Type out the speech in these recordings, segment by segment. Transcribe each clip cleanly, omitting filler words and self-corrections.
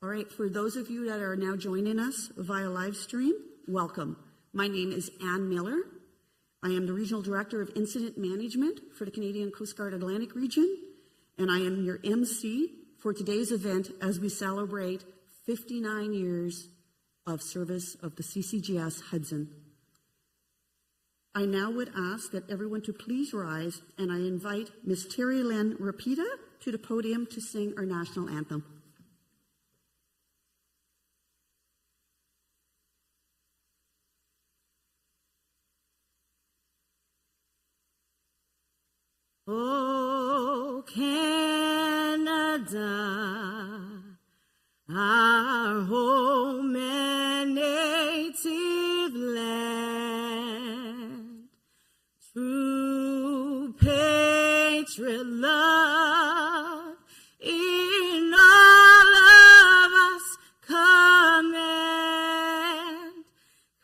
All right, for those of you that are now joining us via live stream, welcome. My name is Ann Miller. I am the Regional Director of Incident Management for the Canadian Coast Guard Atlantic Region, and I am your MC for today's event as we celebrate 59 years of service of the CCGS Hudson. I now would ask that everyone to please rise, and I invite Ms. Terry Lynn Rapida to the podium to sing our national anthem. Oh, Canada, our home and native land, true patriot love in all of us command.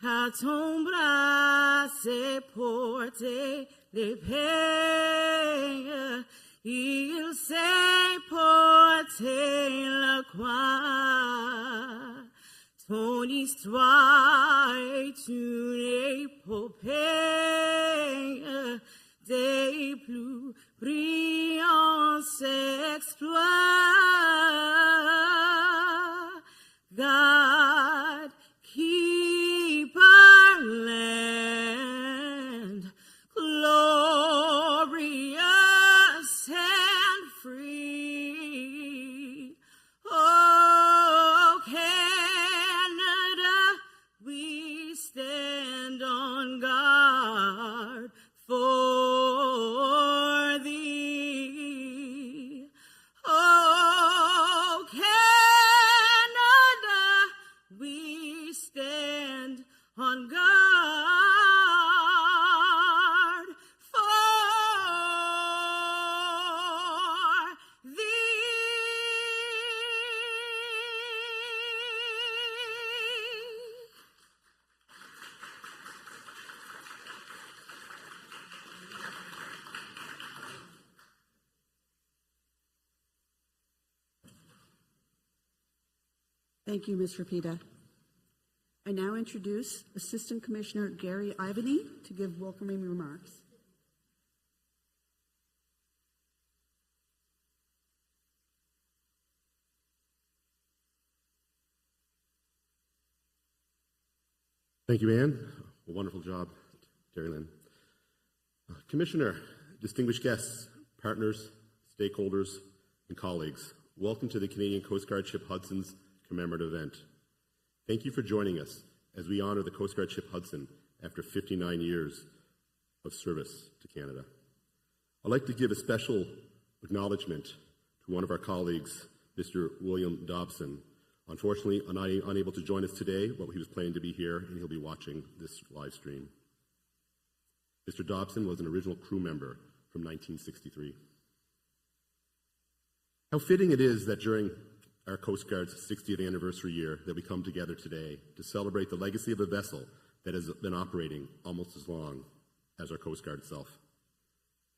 Quand bras se porte les peines, il sait porter la croix. Ton histoire est une épopée des plus brillants exploits. God, keep our land glorious and free. Oh, Canada, we stand on guard for thee. Oh, Canada, we stand on guard for thee. Thank you, Ms. Rapida. I now introduce Assistant Commissioner Gary Ivany to give welcoming remarks. Thank you, Anne. A wonderful job, Terry Lynn. Commissioner, distinguished guests, partners, stakeholders, and colleagues, welcome to the Canadian Coast Guard Ship Hudson's commemorative event. Thank you for joining us as we honor the Coast Guard Ship Hudson after 59 years of service to Canada. I'd like to give a special acknowledgement to one of our colleagues, Mr. William Dobson. Unfortunately, unable to join us today, but he was planning to be here, and he'll be watching this live stream. Mr. Dobson was an original crew member from 1963. How fitting it is that during our Coast Guard's 60th anniversary year that we come together today to celebrate the legacy of a vessel that has been operating almost as long as our Coast Guard itself.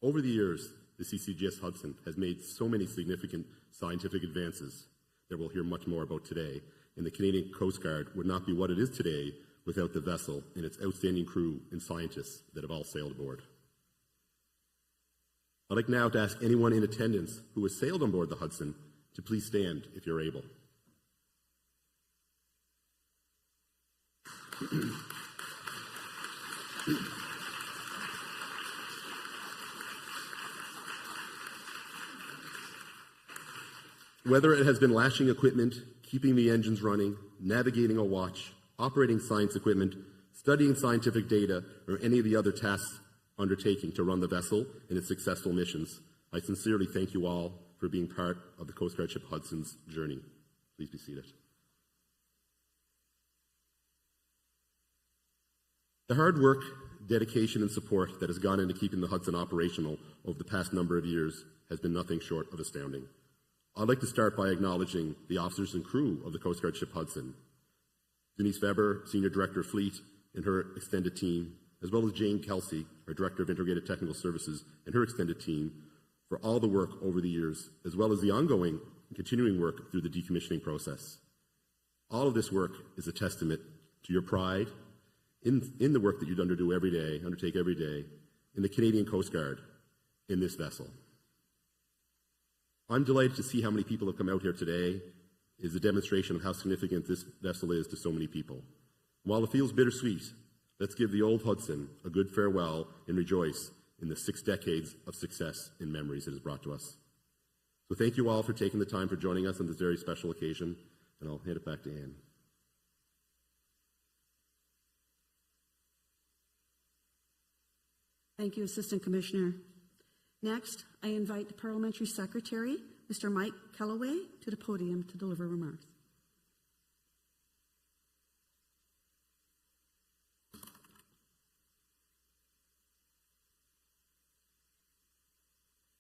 Over the years, the CCGS Hudson has made so many significant scientific advances that we'll hear much more about today, and the Canadian Coast Guard would not be what it is today without the vessel and its outstanding crew and scientists that have all sailed aboard. I'd like now to ask anyone in attendance who has sailed on board the Hudson to please stand if you're able. Whether it has been lashing equipment, keeping the engines running, navigating a watch, operating science equipment, studying scientific data, or any of the other tasks undertaking to run the vessel and its successful missions, I sincerely thank you all for being part of the Coast Guard Ship Hudson's journey. Please be seated. The hard work, dedication, and support that has gone into keeping the Hudson operational over the past number of years has been nothing short of astounding. I'd like to start by acknowledging the officers and crew of the Coast Guard Ship Hudson. Denise Weber, Senior Director of Fleet, and her extended team, as well as Jane Kelsey, our Director of Integrated Technical Services, and her extended team, for all the work over the years, as well as the ongoing and continuing work through the decommissioning process. All of this work is a testament to your pride in the work that you undertake every day in the Canadian Coast Guard in this vessel. I'm delighted to see how many people have come out here today. It is a demonstration of how significant this vessel is to so many people. While it feels bittersweet, let's give the old Hudson a good farewell and rejoice in the 6 decades of success and memories it has brought to us. So thank you all for taking the time for joining us on this very special occasion, and I'll hand it back to Anne. Thank you, Assistant Commissioner. Next, I invite the Parliamentary Secretary, Mr. Mike Kellaway, to the podium to deliver remarks.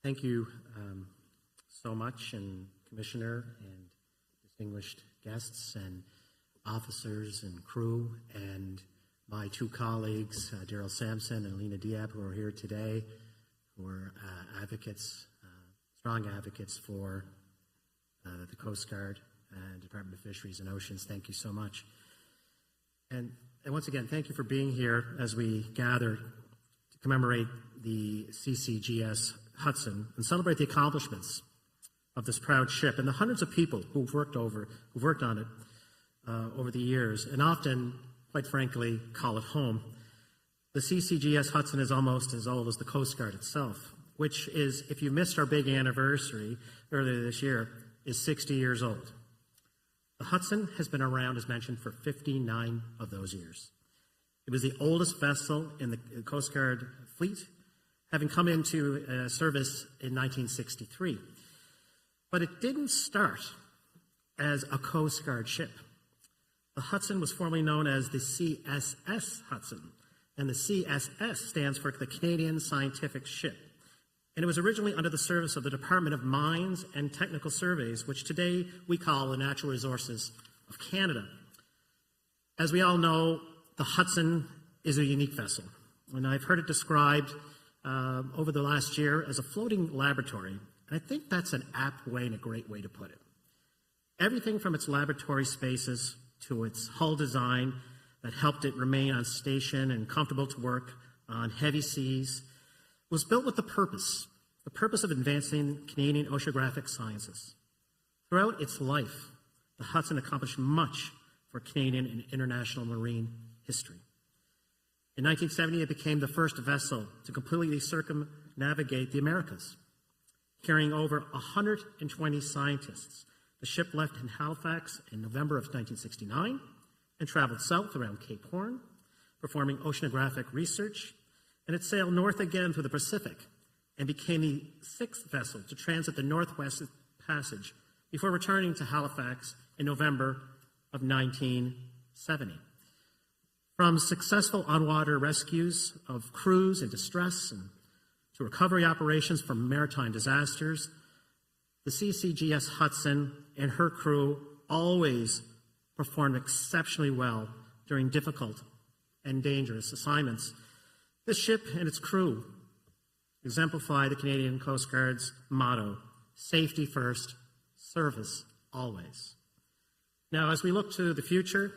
Thank you so much, and Commissioner and distinguished guests and officers and crew, and my 2 colleagues, Daryl Sampson and Lena Diab, who are here today, who are advocates, strong advocates for the Coast Guard and Department of Fisheries and Oceans. Thank you so much. And once again, thank you for being here as we gather to commemorate the CCGS Hudson and celebrate the accomplishments of this proud ship and the hundreds of people who've worked on it over the years, and often, quite frankly, call it home. The CCGS Hudson is almost as old as the Coast Guard itself, which is, if you missed our big anniversary earlier this year, is 60 years old. The Hudson has been around, as mentioned, for 59 of those years. It was the oldest vessel in the Coast Guard fleet, having come into service in 1963. But it didn't start as a Coast Guard ship. The Hudson was formerly known as the CSS Hudson, and the CSS stands for the Canadian Scientific Ship. And it was originally under the service of the Department of Mines and Technical Surveys, which today we call the Natural Resources of Canada. As we all know, the Hudson is a unique vessel, and I've heard it described over the last year as a floating laboratory. And I think that's an apt way and a great way to put it. Everything from its laboratory spaces to its hull design that helped it remain on station and comfortable to work on heavy seas was built with the purpose of advancing Canadian oceanographic sciences. Throughout its life, the Hudson accomplished much for Canadian and international marine history. In 1970, it became the first vessel to completely circumnavigate the Americas, carrying over 120 scientists. The ship left in Halifax in November of 1969 and traveled south around Cape Horn, performing oceanographic research, and it sailed north again through the Pacific and became the 6th vessel to transit the Northwest Passage before returning to Halifax in November of 1970. From successful on-water rescues of crews in distress and to recovery operations from maritime disasters, the CCGS Hudson and her crew always performed exceptionally well during difficult and dangerous assignments. This ship and its crew exemplify the Canadian Coast Guard's motto, safety first, service always. Now, as we look to the future,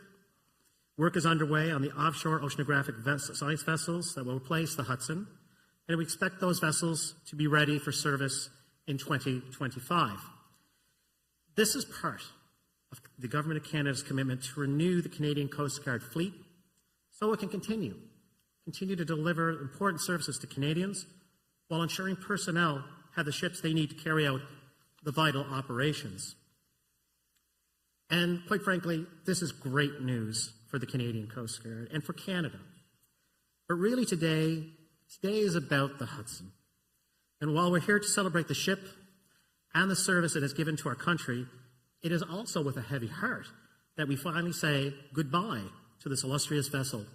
work is underway on the offshore oceanographic science vessels that will replace the Hudson, and we expect those vessels to be ready for service in 2025. This is part of the Government of Canada's commitment to renew the Canadian Coast Guard fleet so it can continue to deliver important services to Canadians while ensuring personnel have the ships they need to carry out the vital operations. And quite frankly, this is great news for the Canadian Coast Guard and for Canada. But really today is about the Hudson. And while we're here to celebrate the ship and the service it has given to our country, it is also with a heavy heart that we finally say goodbye to this illustrious vessel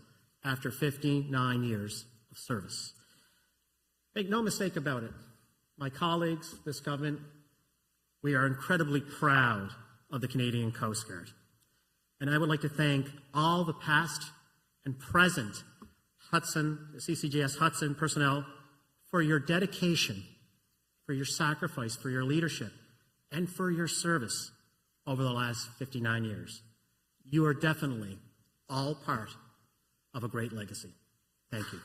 after 59 years of service. Make no mistake about it, my colleagues, this government, we are incredibly proud of the Canadian Coast Guard. And I would like to thank all the past and present CCGS Hudson personnel for your dedication, for your sacrifice, for your leadership, and for your service over the last 59 years. You are definitely all part of a great legacy. Thank you.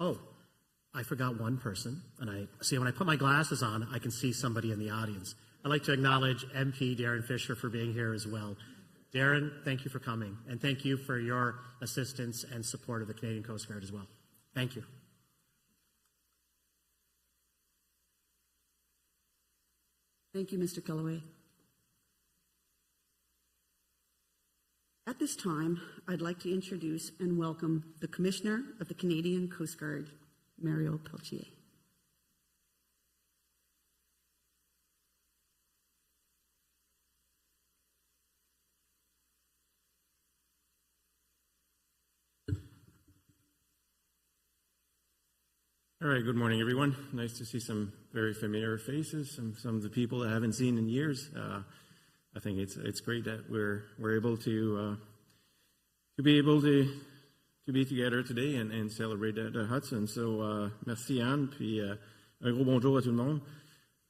Oh, I forgot one person, and I see when I put my glasses on, I can see somebody in the audience. I'd like to acknowledge MP Darren Fisher for being here as well. Darren, thank you for coming, and thank you for your assistance and support of the Canadian Coast Guard as well. Thank you. Thank you, Mr. Kellaway. At this time, I'd like to introduce and welcome the Commissioner of the Canadian Coast Guard, Mario Peltier. All right, good morning, everyone. Nice to see some very familiar faces, some of the people I haven't seen in years. I think it's great that we're able to be together today and celebrate the Hudson. So, merci Anne, puis un gros bonjour à tout le monde.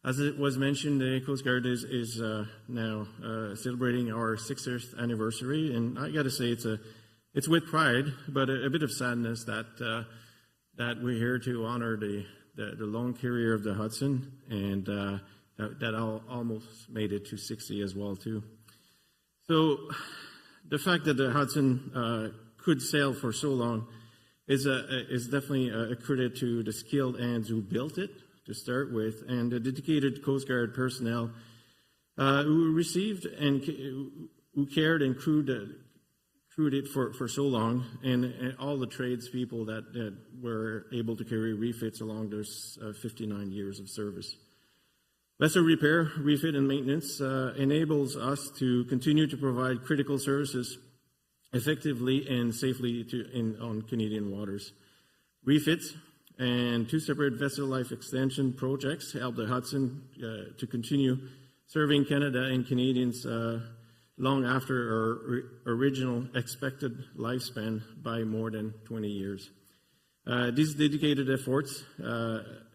As it was mentioned, the Coast Guard is now celebrating our 60th anniversary, and I got to say it's with pride, but a bit of sadness that we're here to honor the long career of the Hudson, and that almost made it to 60 as well too. So the fact that the Hudson could sail for so long is definitely a credit to the skilled hands who built it to start with, and the dedicated Coast Guard personnel who received and who cared and crewed it for so long, and all the tradespeople that were able to carry refits along those 59 years of service. Vessel repair, refit, and maintenance enables us to continue to provide critical services effectively and safely on Canadian waters. Refits and 2 separate vessel life extension projects help the Hudson to continue serving Canada and Canadians long after our original expected lifespan by more than 20 years. These dedicated efforts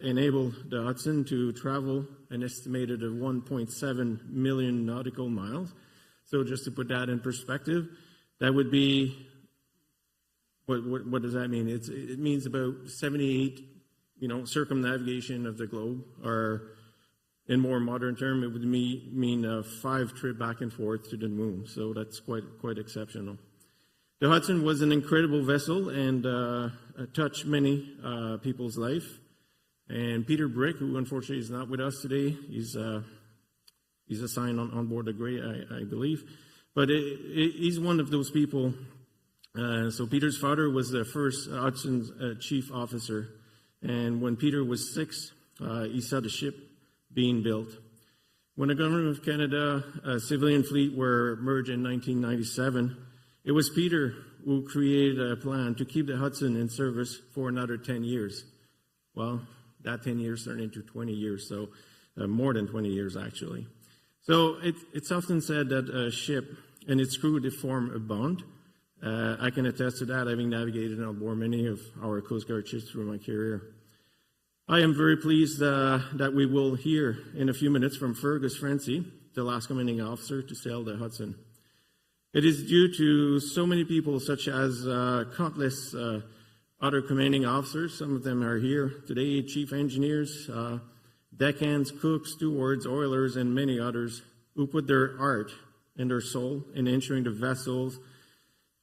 enable the Hudson to travel an estimated of 1.7 million nautical miles. So just to put that in perspective, that would be, what does that mean? It means about 78, circumnavigation of the globe, or in more modern term, it would mean 5 trips back and forth to the moon. So that's quite exceptional. The Hudson was an incredible vessel and touched many people's life. And Peter Brick, who unfortunately is not with us today, he's assigned on board the Grey, I believe. But he's one of those people. So Peter's father was the first Hudson's chief officer. And when Peter was 6, he saw the ship being built. When the government of Canada civilian fleet were merged in 1997, it was Peter who created a plan to keep the Hudson in service for another 10 years. Well, that 10 years turned into 20 years, so more than 20 years actually. So it's often said that a ship and its crew, they form a bond. I can attest to that, having navigated on board many of our Coast Guard ships through my career. I am very pleased that we will hear in a few minutes from Fergus Francie, the last commanding officer to sail the Hudson. It is due to so many people, such as countless other commanding officers. Some of them are here today, chief engineers, deckhands, cooks, stewards, oilers, and many others who put their heart and their soul in ensuring the vessels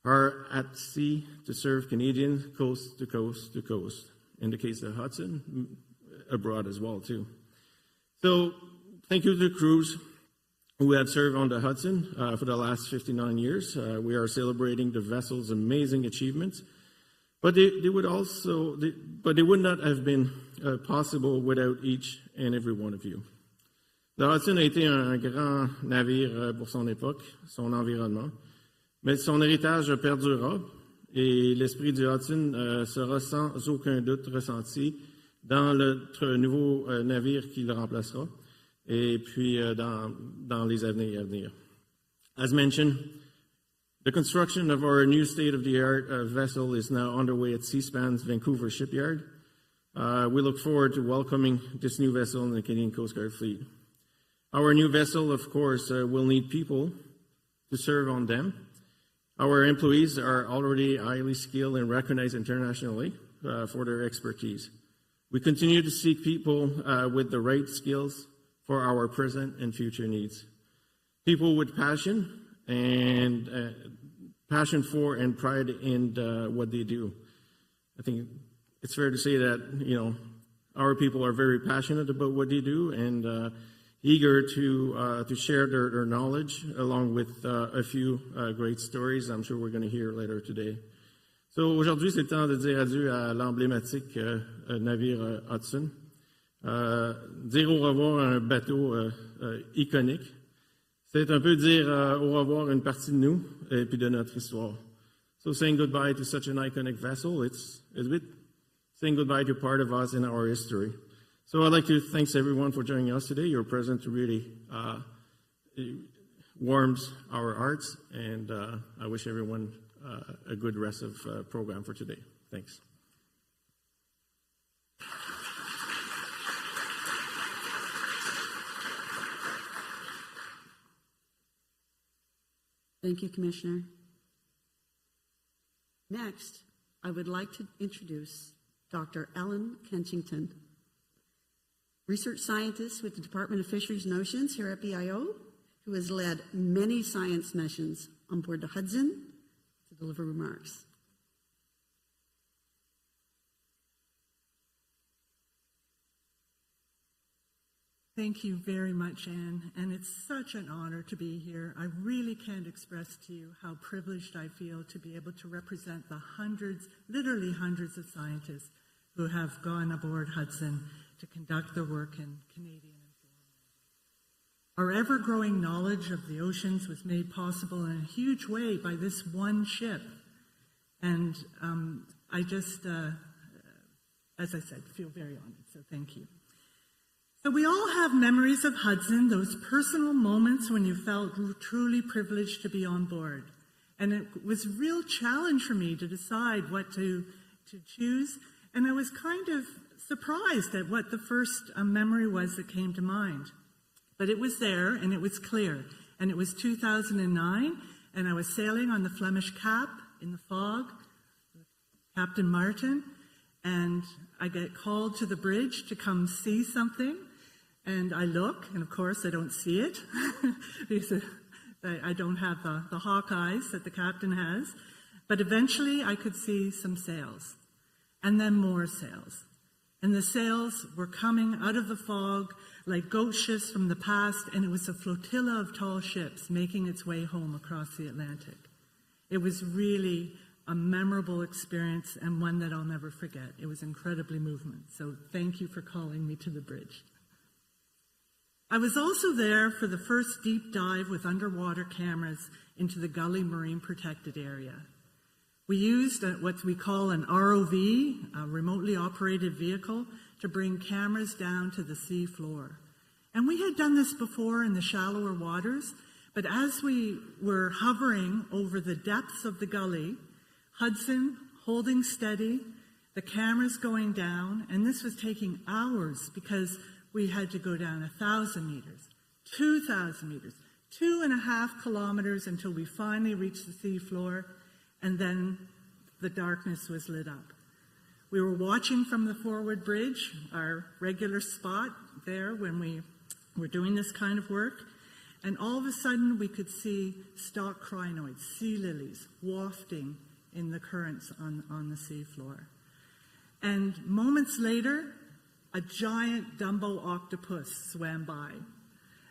are at sea to serve Canadians coast to coast to coast. In the case of Hudson, abroad as well, too. So, thank you to the crews who have served on the Hudson for the last 59 years. We are celebrating the vessel's amazing achievements, but they would not have been possible without each and every one of you. The Hudson a été un grand navire pour son époque, son environnement, mais son héritage perdurera. Et l'esprit du Hudson sera sans aucun doute ressenti dans notre nouveau navire qui le remplacera, et puis dans les années à venir. As mentioned, The construction of our new state-of-the-art vessel is now underway at Seaspan's Vancouver shipyard. We look forward to welcoming this new vessel in the Canadian Coast Guard fleet. Our new vessel, of course, will need people to serve on them. Our employees are already highly skilled and recognized internationally for their expertise. We continue to seek people with the right skills for our present and future needs. People with passion and passion for and pride in what they do. I think it's fair to say that, our people are very passionate about what they do and eager to share their knowledge along with a few great stories I'm sure we're going to hear later today. So aujourd'hui, c'est le temps de dire adieu à l'emblématique navire Hudson, dire au revoir à un bateau iconique. C'est un peu dire au revoir à une partie de nous et puis de notre histoire. So saying goodbye to such an iconic vessel, it's a bit saying goodbye to part of us in our history. So I'd like to thank everyone for joining us today. Your presence really warms our hearts, and I wish everyone a good rest of program for today. Thanks. Thank you, Commissioner. Next, I would like to introduce Dr. Ellen Kenchington, research scientist with the Department of Fisheries and Oceans here at BIO, who has led many science missions on board the Hudson to deliver remarks. Thank you very much, Anne, and it's such an honor to be here. I really can't express to you how privileged I feel to be able to represent the hundreds, literally hundreds of scientists who have gone aboard Hudson to conduct their work in Canadian and foreign waters. Our ever-growing knowledge of the oceans was made possible in a huge way by this one ship. And I just, as I said, feel very honored, so thank you. So we all have memories of Hudson, those personal moments when you felt truly privileged to be on board. And it was a real challenge for me to decide what to choose. And I was kind of surprised at what the first memory was that came to mind. But it was there, and it was clear. And it was 2009, and I was sailing on the Flemish Cap in the fog, Captain Martin, and I get called to the bridge to come see something. And I look, and of course I don't see it, because I don't have the hawk eyes that the captain has. But eventually I could see some sails, and then more sails. And the sails were coming out of the fog like ghost ships from the past, and it was a flotilla of tall ships making its way home across the Atlantic. It was really a memorable experience, and one that I'll never forget. It was incredibly moving. So thank you for calling me to the bridge. I was also there for the first deep dive with underwater cameras into the Gully Marine Protected Area. We used what we call an ROV, a remotely operated vehicle, to bring cameras down to the sea floor. And we had done this before in the shallower waters, but as we were hovering over the depths of the gully, Hudson holding steady, the cameras going down, and this was taking hours because we had to go down 1,000 meters, 2,000 meters, 2.5 kilometers until we finally reached the sea floor, and then the darkness was lit up. We were watching from the forward bridge, our regular spot there when we were doing this kind of work, and all of a sudden we could see stalk crinoids, sea lilies, wafting in the currents on the sea floor. And moments later, a giant Dumbo octopus swam by.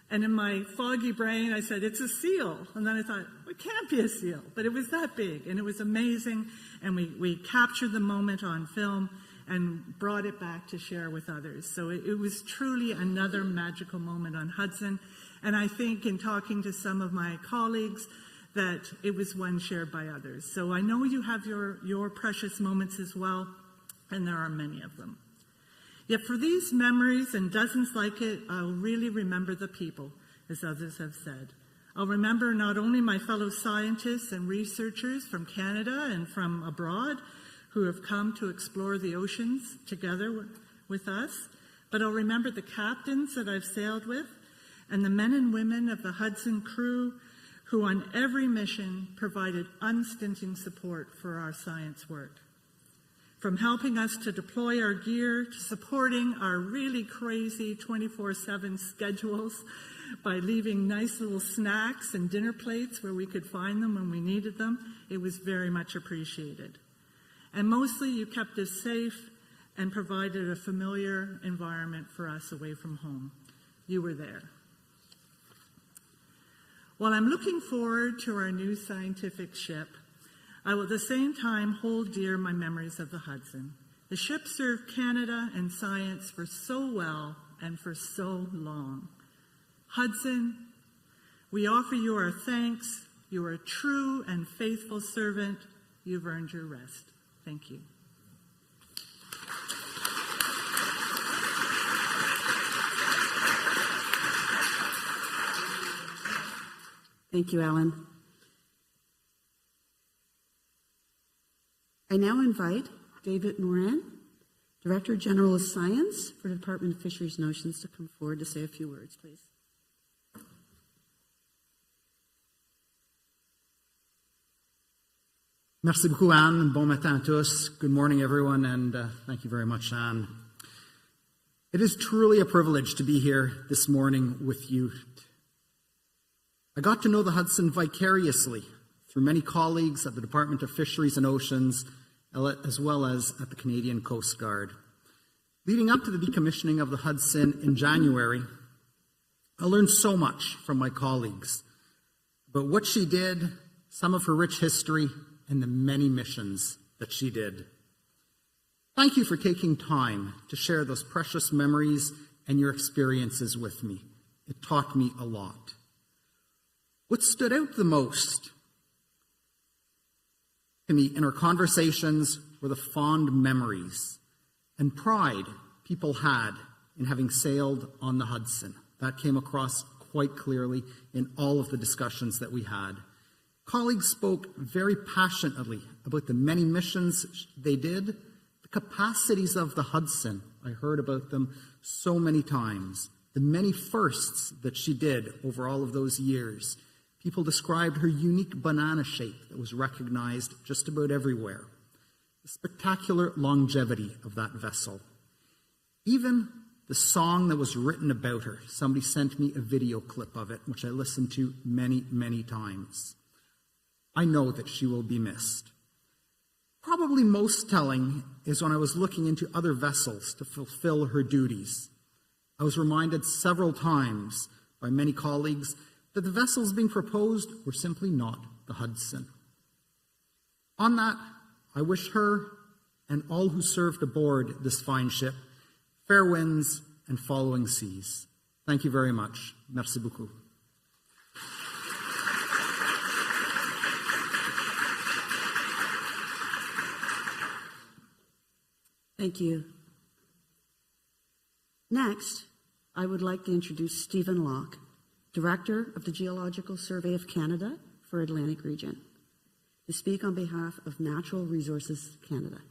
And in my foggy brain, I said, it's a seal. And then I thought, it can't be a seal. But it was that big, and it was amazing. And we captured the moment on film and brought it back to share with others. So it was truly another magical moment on Hudson. And I think in talking to some of my colleagues, that it was one shared by others. So I know you have your precious moments as well, and there are many of them. Yet for these memories and dozens like it, I'll really remember the people, as others have said. I'll remember not only my fellow scientists and researchers from Canada and from abroad who have come to explore the oceans together with us, but I'll remember the captains that I've sailed with and the men and women of the Hudson crew who on every mission provided unstinting support for our science work. From helping us to deploy our gear to supporting our really crazy 24/7 schedules by leaving nice little snacks and dinner plates where we could find them when we needed them, it was very much appreciated. And mostly you kept us safe and provided a familiar environment for us away from home. You were there. While I'm looking forward to our new scientific ship, I will at the same time hold dear my memories of the Hudson. The ship served Canada and science for so well and for so long. Hudson, we offer you our thanks. You are a true and faithful servant. You've earned your rest. Thank you. Thank you, Alan. I now invite David Moran, Director General of Science for the Department of Fisheries and Oceans, to come forward to say a few words, please. Merci beaucoup, Anne. Bon matin à tous. Good morning, everyone, and thank you very much, Anne. It is truly a privilege to be here this morning with you. I got to know the Hudson vicariously through many colleagues at the Department of Fisheries and Oceans, as well as at the Canadian Coast Guard. Leading up to the decommissioning of the Hudson in January, I learned so much from my colleagues about what she did, some of her rich history, and the many missions that she did. Thank you for taking time to share those precious memories and your experiences with me. It taught me a lot. What stood out the most to me in our conversations were the fond memories and pride people had in having sailed on the Hudson. That came across quite clearly in all of the discussions that we had. Colleagues spoke very passionately about the many missions they did, the capacities of the Hudson. I heard about them so many times. The many firsts that she did over all of those years. People described her unique banana shape that was recognized just about everywhere. The spectacular longevity of that vessel. Even the song that was written about her. Somebody sent me a video clip of it, which I listened to many, many times. I know that she will be missed. Probably most telling is when I was looking into other vessels to fulfill her duties. I was reminded several times by many colleagues that the vessels being proposed were simply not the Hudson. On that, I wish her and all who served aboard this fine ship fair winds and following seas. Thank you very much. Merci beaucoup. Thank you. Next, I would like to introduce Stephen Locke, Director of the Geological Survey of Canada for Atlantic Region, to speak on behalf of Natural Resources Canada.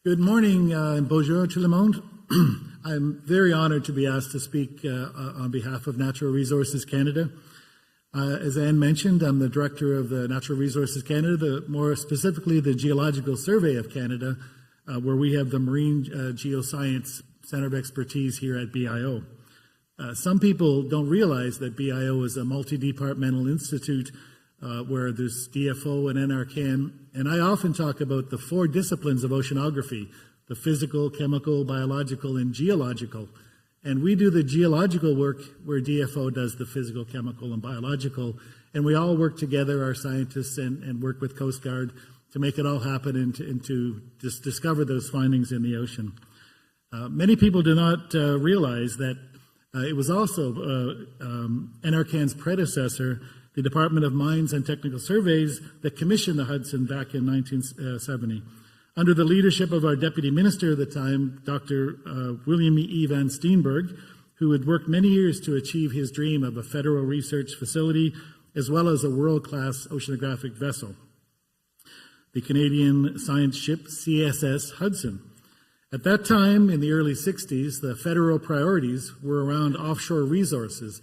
Good morning and bonjour tout le monde. I'm very honored to be asked to speak on behalf of Natural Resources Canada. As Anne mentioned, I'm the director of the Natural Resources Canada, more specifically the Geological Survey of Canada, where we have the Marine Geoscience Center of Expertise here at BIO. Some people don't realize that BIO is a multi-departmental institute where there's DFO and NRCan, and I often talk about the 4 disciplines of oceanography, the physical, chemical, biological, and geological. And we do the geological work where DFO does the physical, chemical, and biological. And we all work together, our scientists, and work with Coast Guard to make it all happen and to just discover those findings in the ocean. Many people do not realize that it was also NRCan's predecessor, the Department of Mines and Technical Surveys, that commissioned the Hudson back in 1970. under the leadership of our deputy minister at the time, Dr. William E. Van Steenberg, who had worked many years to achieve his dream of a federal research facility as well as a world-class oceanographic vessel, the Canadian science ship CSS Hudson. At that time, in the early 60s, the federal priorities were around offshore resources,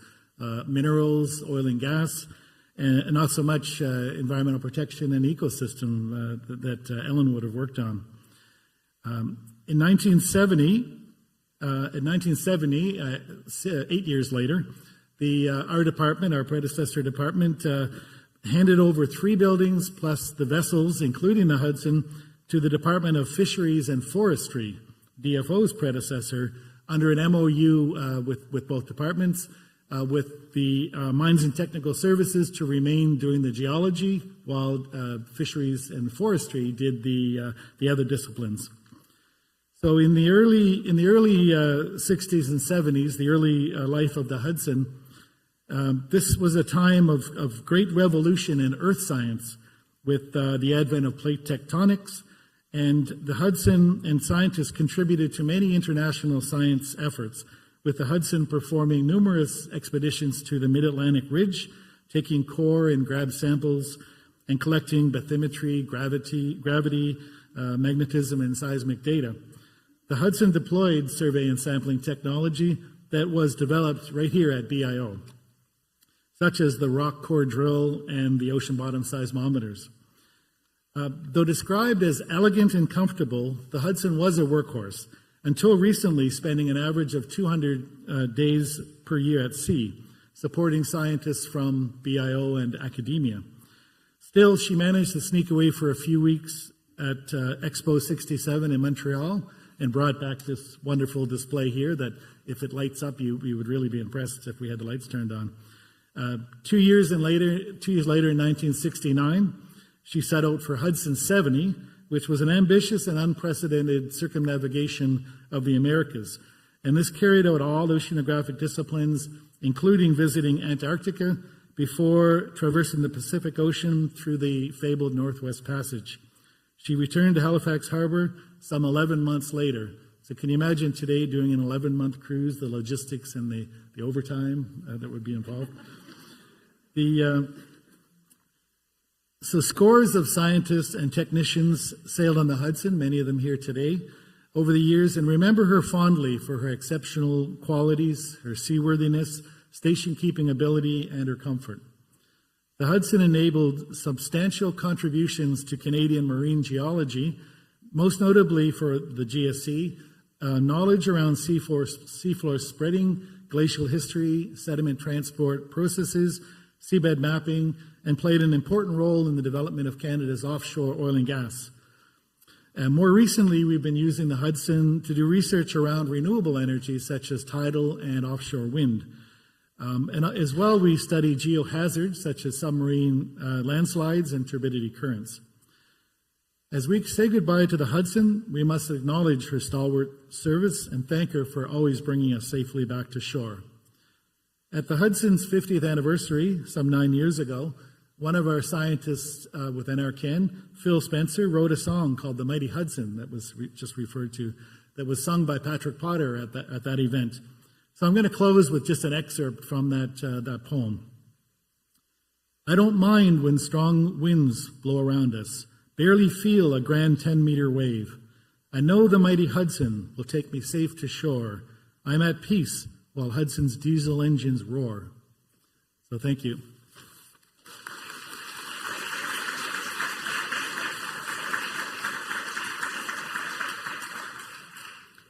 minerals, oil and gas, and not so much environmental protection and ecosystem that Ellen would have worked on. In 1970, 8 years later, our department, our predecessor department, handed over 3 buildings plus the vessels, including the Hudson, to the Department of Fisheries and Forestry, DFO's predecessor, under an MOU with both departments, with the Mines and Technical Services to remain doing the geology, while Fisheries and Forestry did the other disciplines. So in the early 60s and 70s, the early life of the Hudson, this was a time of great revolution in earth science with the advent of plate tectonics, and the Hudson and scientists contributed to many international science efforts, with the Hudson performing numerous expeditions to the Mid-Atlantic Ridge, taking core and grab samples, and collecting bathymetry, gravity, magnetism, and seismic data. The Hudson deployed survey and sampling technology that was developed right here at BIO, such as the rock core drill and the ocean bottom seismometers. Though described as elegant and comfortable, the Hudson was a workhorse, until recently spending an average of 200 days per year at sea, supporting scientists from BIO and academia. Still, she managed to sneak away for a few weeks at Expo 67 in Montreal and brought back this wonderful display here that if it lights up, you would really be impressed if we had the lights turned on. 2 years later, in 1969, she set out for Hudson 70, which was an ambitious and unprecedented circumnavigation of the Americas. And this carried out all oceanographic disciplines, including visiting Antarctica before traversing the Pacific Ocean through the fabled Northwest Passage. She returned to Halifax Harbor some 11 months later. So can you imagine today doing an 11-month cruise, the logistics and the overtime that would be involved? So scores of scientists and technicians sailed on the Hudson, many of them here today, over the years, and remember her fondly for her exceptional qualities, her seaworthiness, station-keeping ability, and her comfort. The Hudson enabled substantial contributions to Canadian marine geology, most notably for the GSC, knowledge around seafloor spreading, glacial history, sediment transport processes, seabed mapping, and played an important role in the development of Canada's offshore oil and gas. And more recently, we've been using the Hudson to do research around renewable energy, such as tidal and offshore wind. And as well, we study geohazards, such as submarine landslides and turbidity currents. As we say goodbye to the Hudson, we must acknowledge her stalwart service and thank her for always bringing us safely back to shore. At the Hudson's 50th anniversary, some 9 years ago, one of our scientists within our ken, Phil Spencer, wrote a song called The Mighty Hudson that was just referred to, that was sung by Patrick Potter at that event. So I'm going to close with just an excerpt from that poem. I don't mind when strong winds blow around us, barely feel a grand 10-meter wave. I know the mighty Hudson will take me safe to shore. I'm at peace while Hudson's diesel engines roar. So thank you.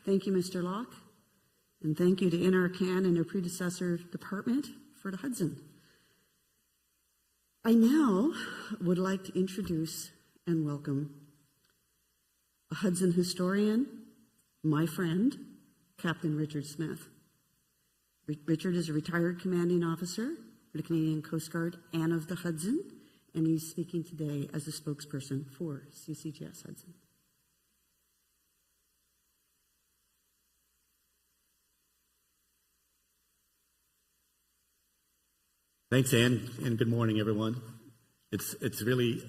Thank you, Mr. Locke, and thank you to NRCan and their predecessor department for the Hudson. I now would like to introduce and welcome a Hudson historian, my friend, Captain Richard Smith. Richard is a retired commanding officer for the Canadian Coast Guard and of the Hudson, and he's speaking today as a spokesperson for CCGS Hudson. Thanks, Anne, and good morning, everyone. It's really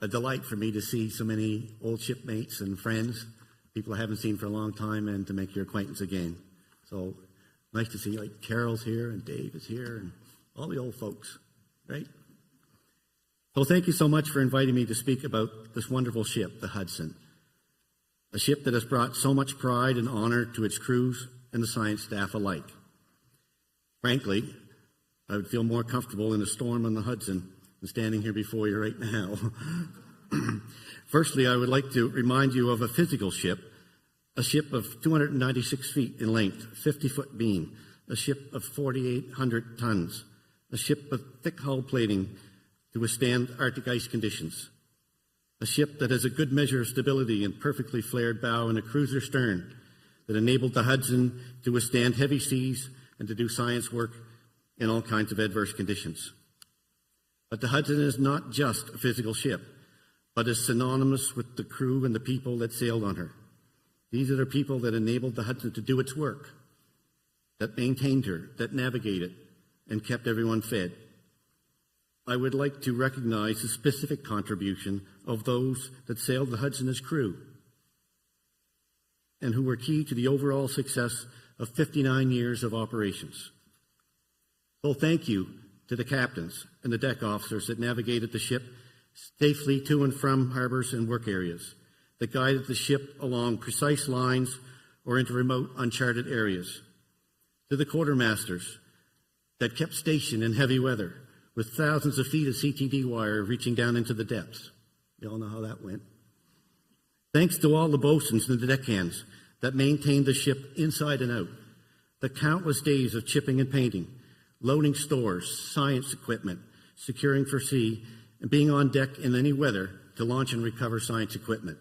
a delight for me to see so many old shipmates and friends, people I haven't seen for a long time, and to make your acquaintance again. So nice to see, like, Carol's here and Dave is here and all the old folks, right? So thank you so much for inviting me to speak about this wonderful ship, the Hudson, a ship that has brought so much pride and honor to its crews and the science staff alike. Frankly, I would feel more comfortable in a storm on the Hudson than standing here before you right now. Firstly, I would like to remind you of a physical ship, a ship of 296 feet in length, 50-foot beam, a ship of 4,800 tons, a ship with thick hull plating to withstand Arctic ice conditions, a ship that has a good measure of stability and perfectly flared bow and a cruiser stern that enabled the Hudson to withstand heavy seas and to do science work in all kinds of adverse conditions. But the Hudson is not just a physical ship, but is synonymous with the crew and the people that sailed on her. These are the people that enabled the Hudson to do its work, that maintained her, that navigated, and kept everyone fed. I would like to recognize the specific contribution of those that sailed the Hudson as crew and who were key to the overall success of 59 years of operations. So thank you to the captains and the deck officers that navigated the ship safely to and from harbors and work areas, that guided the ship along precise lines or into remote, uncharted areas, to the quartermasters that kept station in heavy weather with thousands of feet of CTD wire reaching down into the depths. You all know how that went. Thanks to all the bosuns and the deckhands that maintained the ship inside and out, the countless days of chipping and painting, loading stores, science equipment, securing for sea, and being on deck in any weather to launch and recover science equipment.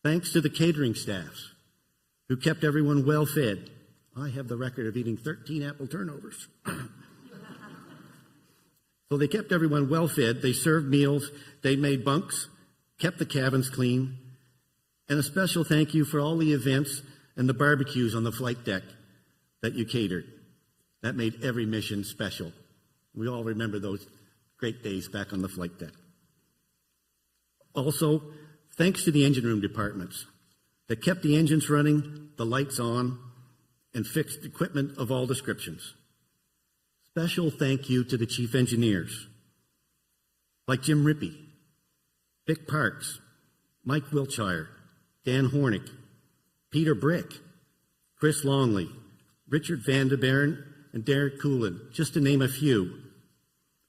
Thanks to the catering staffs who kept everyone well fed. I have the record of eating 13 apple turnovers. So they kept everyone well fed, they served meals, they made bunks, kept the cabins clean, and a special thank you for all the events and the barbecues on the flight deck that you catered. That made every mission special. We all remember those great days back on the flight deck. Also, thanks to the engine room departments that kept the engines running, the lights on, and fixed equipment of all descriptions. Special thank you to the chief engineers, like Jim Rippey, Vic Parks, Mike Wiltshire, Dan Hornick, Peter Brick, Chris Longley, Richard Van de Baren, and Derek Coolin, just to name a few,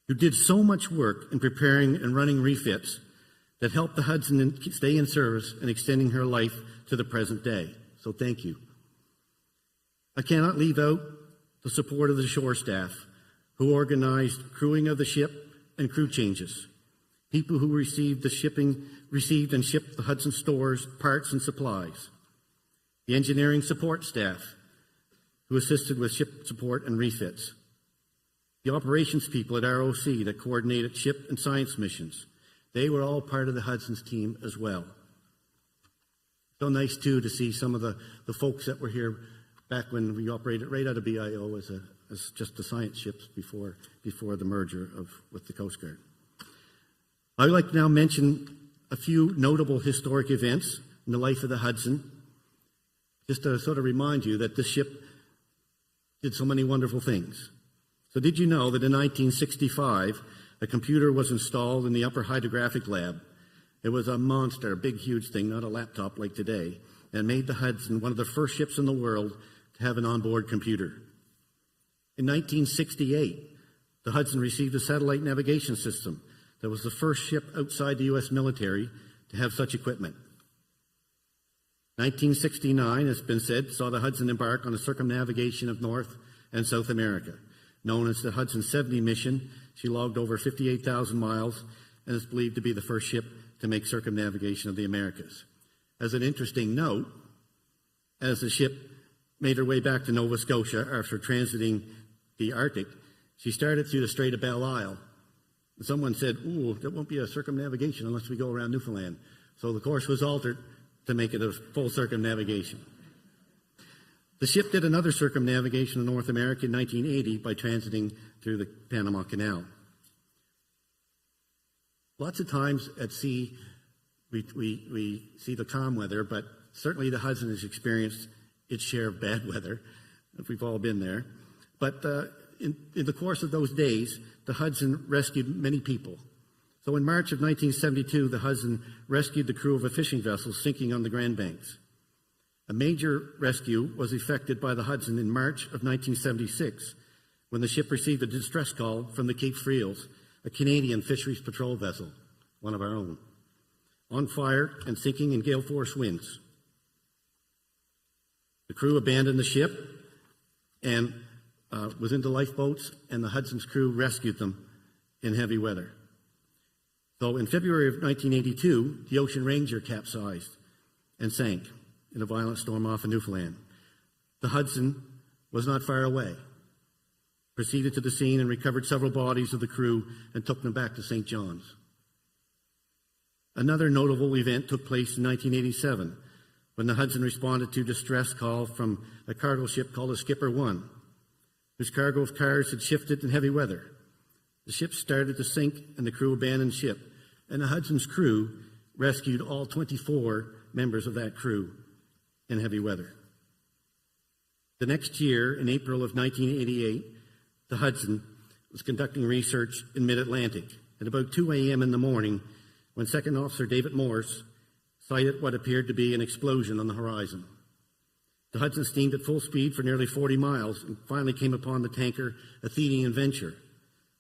who did so much work in preparing and running refits that helped the Hudson stay in service and extending her life to the present day. So thank you. I cannot leave out the support of the shore staff, who organized crewing of the ship and crew changes, people who received and shipped the Hudson stores, parts, and supplies, the engineering support staff, who assisted with ship support and refits, the operations people at ROC that coordinated ship and science missions. They were all part of the Hudson's team as well. So nice, too, to see some of the folks that were here back when we operated right out of BIO as just the science ships before the merger with the Coast Guard. I would like to now mention a few notable historic events in the life of the Hudson, just to sort of remind you that this ship did so many wonderful things. So did you know that in 1965, a computer was installed in the upper hydrographic lab? It was a monster, a big, huge thing, not a laptop like today, and made the Hudson one of the first ships in the world to have an onboard computer. In 1968, the Hudson received a satellite navigation system that was the first ship outside the U.S. military to have such equipment. 1969, as has been said, saw the Hudson embark on a circumnavigation of North and South America. Known as the Hudson 70 mission, she logged over 58,000 miles and is believed to be the first ship to make circumnavigation of the Americas. As an interesting note, as the ship made her way back to Nova Scotia after transiting the Arctic, she started through the Strait of Belle Isle. And someone said, ooh, there won't be a circumnavigation unless we go around Newfoundland. So the course was altered to make it a full circumnavigation. The ship did another circumnavigation of North America in 1980 by transiting through the Panama Canal. Lots of times at sea, we see the calm weather, but certainly the Hudson has experienced its share of bad weather, if we've all been there. But in the course of those days, the Hudson rescued many people. So in March of 1972, the Hudson rescued the crew of a fishing vessel sinking on the Grand Banks. A major rescue was effected by the Hudson in March of 1976, when the ship received a distress call from the Cape Friels, a Canadian fisheries patrol vessel, one of our own, on fire and sinking in gale force winds. The crew abandoned the ship and was into lifeboats, and the Hudson's crew rescued them in heavy weather. So in February of 1982, the Ocean Ranger capsized and sank in a violent storm off of Newfoundland. The Hudson was not far away, proceeded to the scene and recovered several bodies of the crew and took them back to St. John's. Another notable event took place in 1987 when the Hudson responded to a distress call from a cargo ship called the Skipper 1, whose cargo of cars had shifted in heavy weather. The ship started to sink and the crew abandoned ship, and the Hudson's crew rescued all 24 members of that crew in heavy weather. The next year, in April of 1988, the Hudson was conducting research in mid-Atlantic at about 2 a.m. in the morning when Second Officer David Morse sighted what appeared to be an explosion on the horizon. The Hudson steamed at full speed for nearly 40 miles and finally came upon the tanker Athenian Venture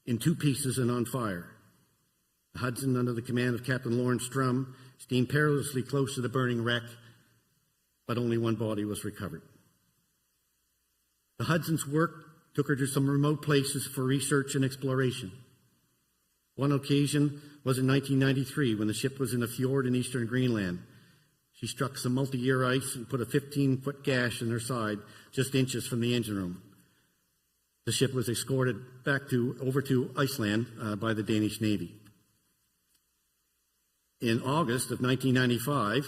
in two pieces and on fire. The Hudson, under the command of Captain Lawrence Strum, steamed perilously close to the burning wreck, but only one body was recovered. The Hudson's work took her to some remote places for research and exploration. One occasion was in 1993 when the ship was in a fjord in eastern Greenland. She struck some multi-year ice and put a 15-foot gash in her side, just inches from the engine room. The ship was escorted over to Iceland by the Danish Navy. In August of 1995,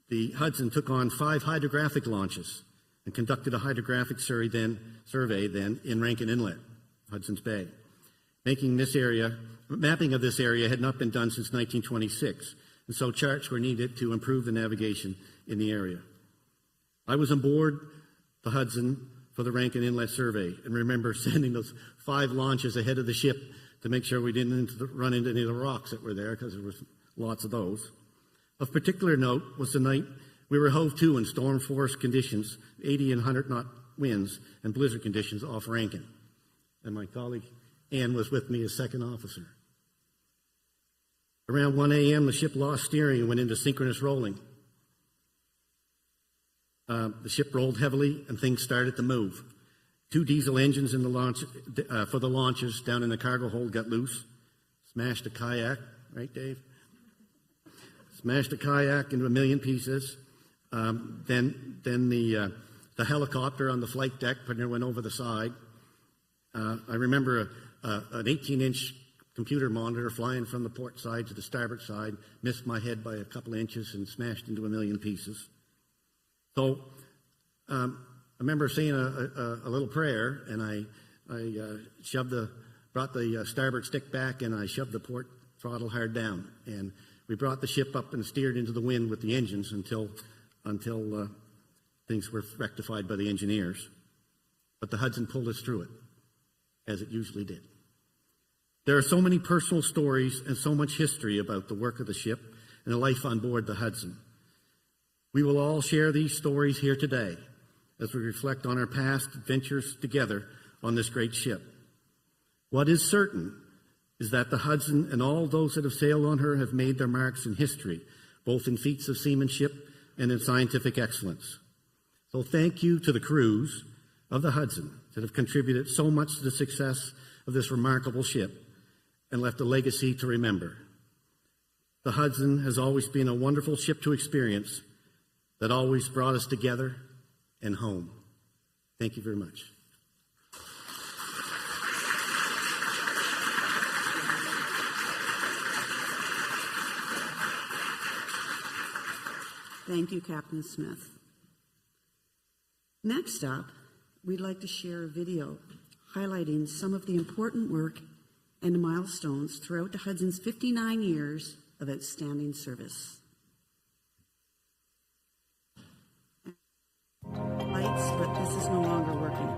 the Hudson took on 5 hydrographic launches and conducted a hydrographic survey in Rankin Inlet, Hudson's Bay. Mapping of this area had not been done since 1926, and so charts were needed to improve the navigation in the area. I was on board the Hudson for the Rankin Inlet survey and remember sending those 5 launches ahead of the ship to make sure we didn't run into any of the rocks that were there, because there was lots of those. Of particular note was the night we were hove to in storm force conditions, 80 and 100 knot winds, and blizzard conditions off Rankin. And my colleague Ann was with me as second officer. Around 1 a.m., the ship lost steering and went into synchronous rolling. The ship rolled heavily and things started to move. 2 diesel engines in the launch for the launches down in the cargo hold got loose, smashed a kayak, right, Dave? Smashed a kayak into a million pieces. Then the helicopter on the flight deck went over the side. I remember an 18-inch computer monitor flying from the port side to the starboard side, missed my head by a couple inches and smashed into a million pieces. So I remember saying a little prayer, and I brought the starboard stick back, and I shoved the port throttle hard down, and we brought the ship up and steered into the wind with the engines until things were rectified by the engineers. But the Hudson pulled us through it, as it usually did. There are so many personal stories and so much history about the work of the ship and the life on board the Hudson. We will all share these stories here today as we reflect on our past adventures together on this great ship. What is certain is that the Hudson and all those that have sailed on her have made their marks in history, both in feats of seamanship and in scientific excellence. So thank you to the crews of the Hudson that have contributed so much to the success of this remarkable ship and left a legacy to remember. The Hudson has always been a wonderful ship to experience that always brought us together and home. Thank you very much. Thank you, Captain Smith. Next up, we'd like to share a video highlighting some of the important work and milestones throughout the Hudson's 59 years of outstanding service. Lights, but this is no longer working.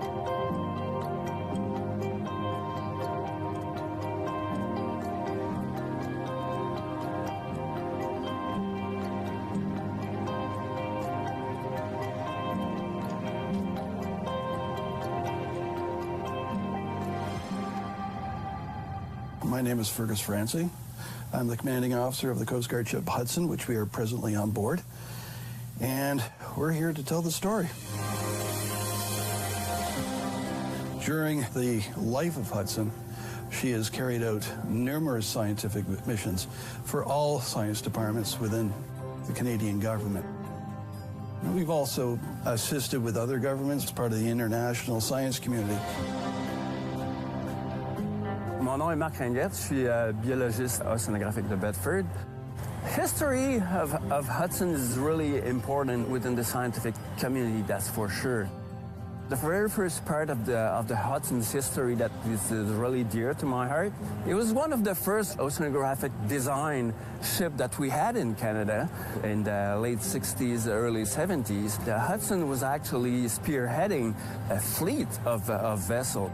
My name is Fergus Francie. I'm the commanding officer of the Coast Guard ship Hudson, which we are presently on board. And we're here to tell the story. During the life of Hudson, she has carried out numerous scientific missions for all science departments within the Canadian government. We've also assisted with other governments as part of the international science community. Mon nom est Marc Ringuette, je suis biologiste océanographique de Bedford. History of Hudson is really important within the scientific community, that's for sure. The very first part of the Hudson's history that is really dear to my heart, it was one of the first oceanographic design ship that we had in Canada in the late 60s, early 70s. The Hudson was actually spearheading a fleet of vessels.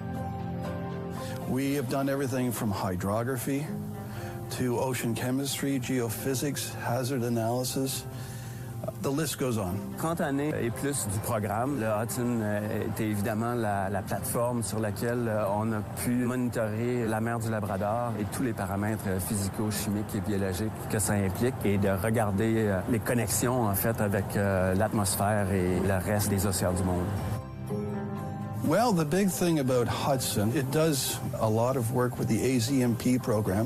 We have done everything from hydrography to ocean chemistry, geophysics, hazard analysis. The list goes on. Quant à et plus du programme, le Hudson était évidemment la plateforme sur laquelle on a pu monitorer la mer du Labrador et tous les paramètres physico-chimiques et biologiques que ça implique et de regarder les connexions en fait avec l'atmosphère et le reste des océans du monde. Well, the big thing about Hudson, it does a lot of work with the AZMP program,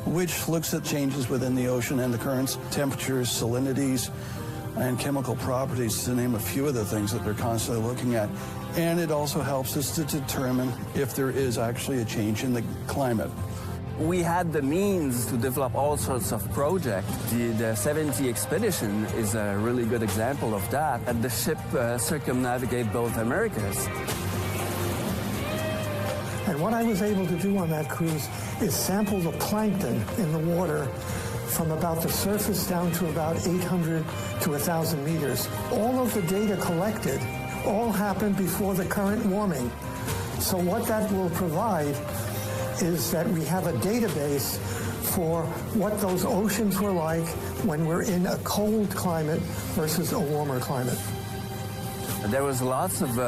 which looks at changes within the ocean and the currents, temperatures, salinities, and chemical properties, to name a few of the things that they're constantly looking at. And it also helps us to determine if there is actually a change in the climate. We had the means to develop all sorts of projects. The 70 expedition is a really good example of that. And the ship circumnavigated both Americas. And what I was able to do on that cruise is sample the plankton in the water from about the surface down to about 800 to 1,000 meters. All of the data collected all happened before the current warming. So what that will provide is that we have a database for what those oceans were like when we're in a cold climate versus a warmer climate. There was lots of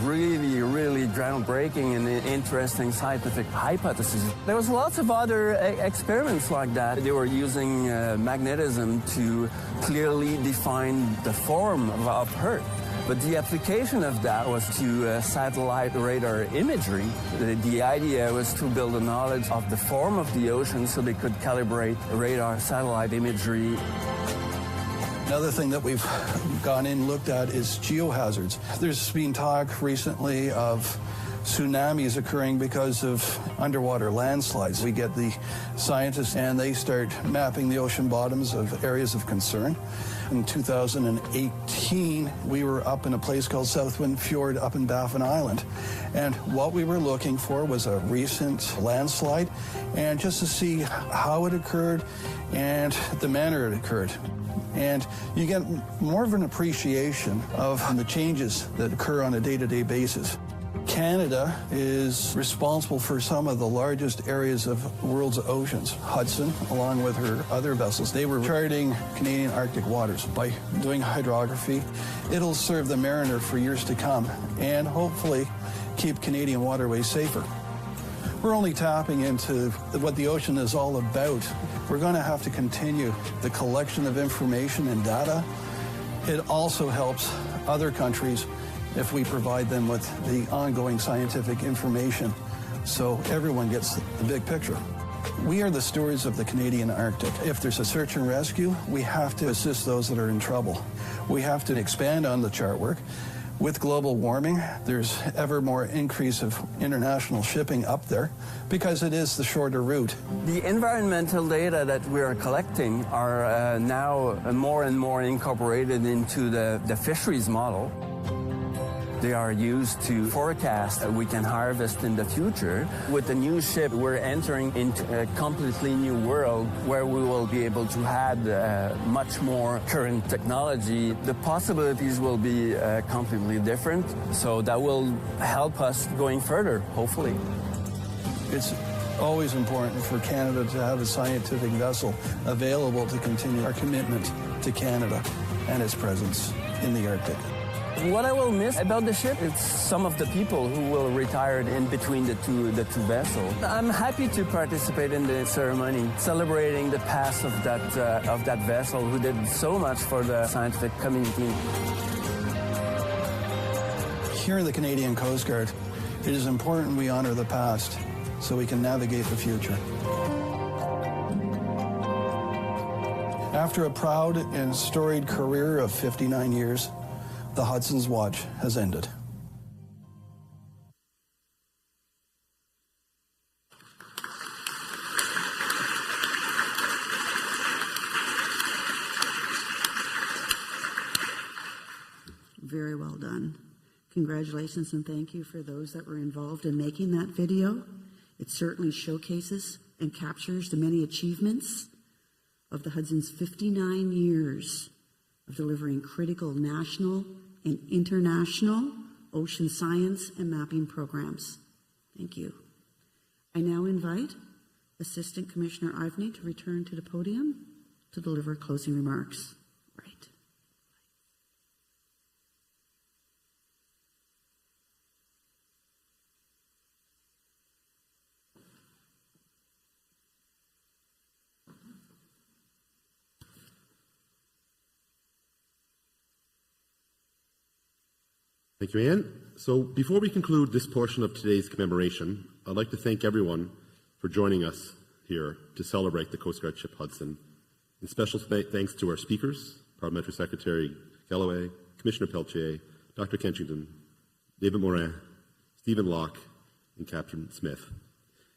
really, really groundbreaking and interesting scientific hypotheses. There was lots of other experiments like that. They were using magnetism to clearly define the form of Earth. But the application of that was to satellite radar imagery. The idea was to build a knowledge of the form of the ocean so they could calibrate radar satellite imagery. Another thing that we've gone in and looked at is geohazards. There's been talk recently of tsunamis occurring because of underwater landslides. We get the scientists and they start mapping the ocean bottoms of areas of concern. In 2018, we were up in a place called Southwind Fjord up in Baffin Island. And what we were looking for was a recent landslide and just to see how it occurred and the manner it occurred. And you get more of an appreciation of the changes that occur on a day-to-day basis. Canada is responsible for some of the largest areas of the world's oceans. Hudson, along with her other vessels, they were charting Canadian Arctic waters by doing hydrography. It'll serve the mariner for years to come and hopefully keep Canadian waterways safer. We're only tapping into what the ocean is all about. We're going to have to continue the collection of information and data. It also helps other countries if we provide them with the ongoing scientific information so everyone gets the big picture. We are the stewards of the Canadian Arctic. If there's a search and rescue, we have to assist those that are in trouble. We have to expand on the chart work. With global warming, there's ever more increase of international shipping up there because it is the shorter route. The environmental data that we are collecting are now more and more incorporated into the fisheries model. They are used to forecast that we can harvest in the future. With the new ship, we're entering into a completely new world where we will be able to add much more current technology. The possibilities will be completely different, so that will help us going further, hopefully. It's always important for Canada to have a scientific vessel available to continue our commitment to Canada and its presence in the Arctic. What I will miss about the ship is some of the people who will retire in between the two vessels. I'm happy to participate in the ceremony, celebrating the past of that vessel who did so much for the scientific community. Here in the Canadian Coast Guard, it is important we honor the past so we can navigate the future. After a proud and storied career of 59 years, the Hudson's watch has ended. Very well done. Congratulations and thank you for those that were involved in making that video. It certainly showcases and captures the many achievements of the Hudson's 59 years of delivering critical national and international ocean science and mapping programs. Thank you. I now invite Assistant Commissioner Ivney to return to the podium to deliver closing remarks. Right. Thank you, Anne. So before we conclude this portion of today's commemoration, I'd like to thank everyone for joining us here to celebrate the Coast Guard ship Hudson. And special thanks to our speakers, Parliamentary Secretary Galloway, Commissioner Pelletier, Dr. Kenchington, David Morin, Stephen Locke, and Captain Smith.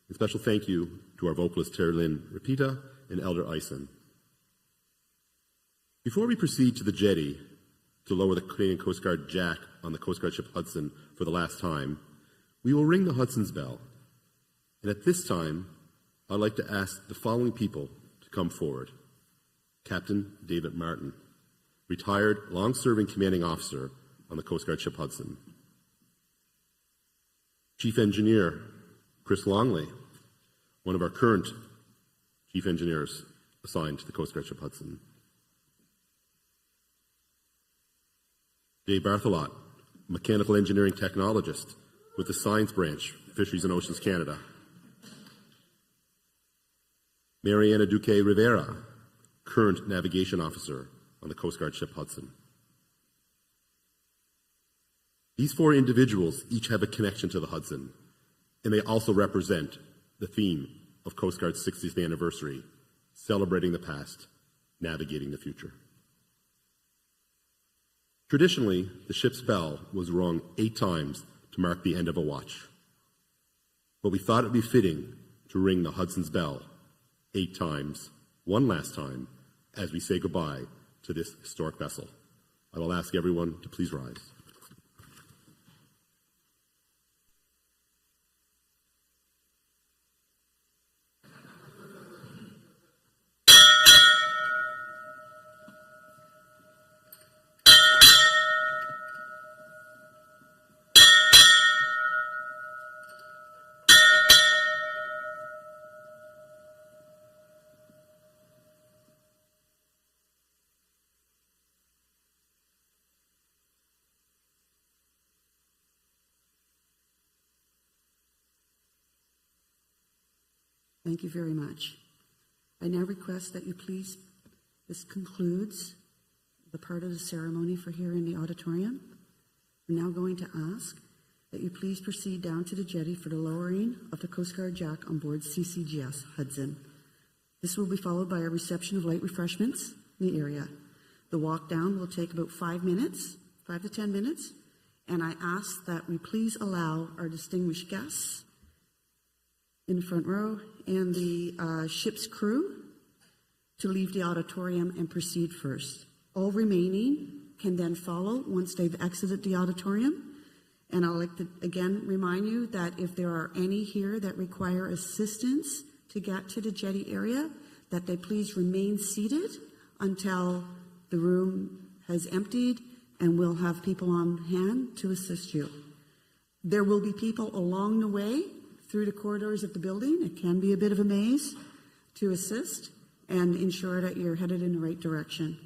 And special thank you to our vocalist Terry Lynn Rapita and Elder Eisen. Before we proceed to the jetty to lower the Canadian Coast Guard jack on the Coast Guard ship Hudson for the last time, we will ring the Hudson's bell. And at this time, I'd like to ask the following people to come forward. Captain David Martin, retired long-serving commanding officer on the Coast Guard ship Hudson. Chief Engineer Chris Longley, one of our current chief engineers assigned to the Coast Guard ship Hudson. Jay Barthelot, mechanical engineering technologist with the Science Branch, Fisheries and Oceans Canada. Mariana Duque Rivera, current navigation officer on the Coast Guard ship Hudson. These four individuals each have a connection to the Hudson, and they also represent the theme of Coast Guard's 60th anniversary, celebrating the past, navigating the future. Traditionally, the ship's bell was rung 8 times to mark the end of a watch. But we thought it would be fitting to ring the Hudson's bell 8 times, one last time, as we say goodbye to this historic vessel. I will ask everyone to please rise. Thank you very much. I now request that you please, this concludes the part of the ceremony for here in the auditorium. We're now going to ask that you please proceed down to the jetty for the lowering of the Coast Guard jack on board CCGS Hudson. This will be followed by a reception of light refreshments in the area. The walk down will take about 5 minutes, 5 to 10 minutes, and I ask that we please allow our distinguished guests in the front row and the ship's crew to leave the auditorium and proceed first. All remaining can then follow once they've exited the auditorium And I'd like to again remind you that if there are any here that require assistance to get to the jetty area, that they please remain seated until the room has emptied, and we'll have people on hand to assist you. There will be people along the way through the corridors of the building. It can be a bit of a maze to assist and ensure that you're headed in the right direction.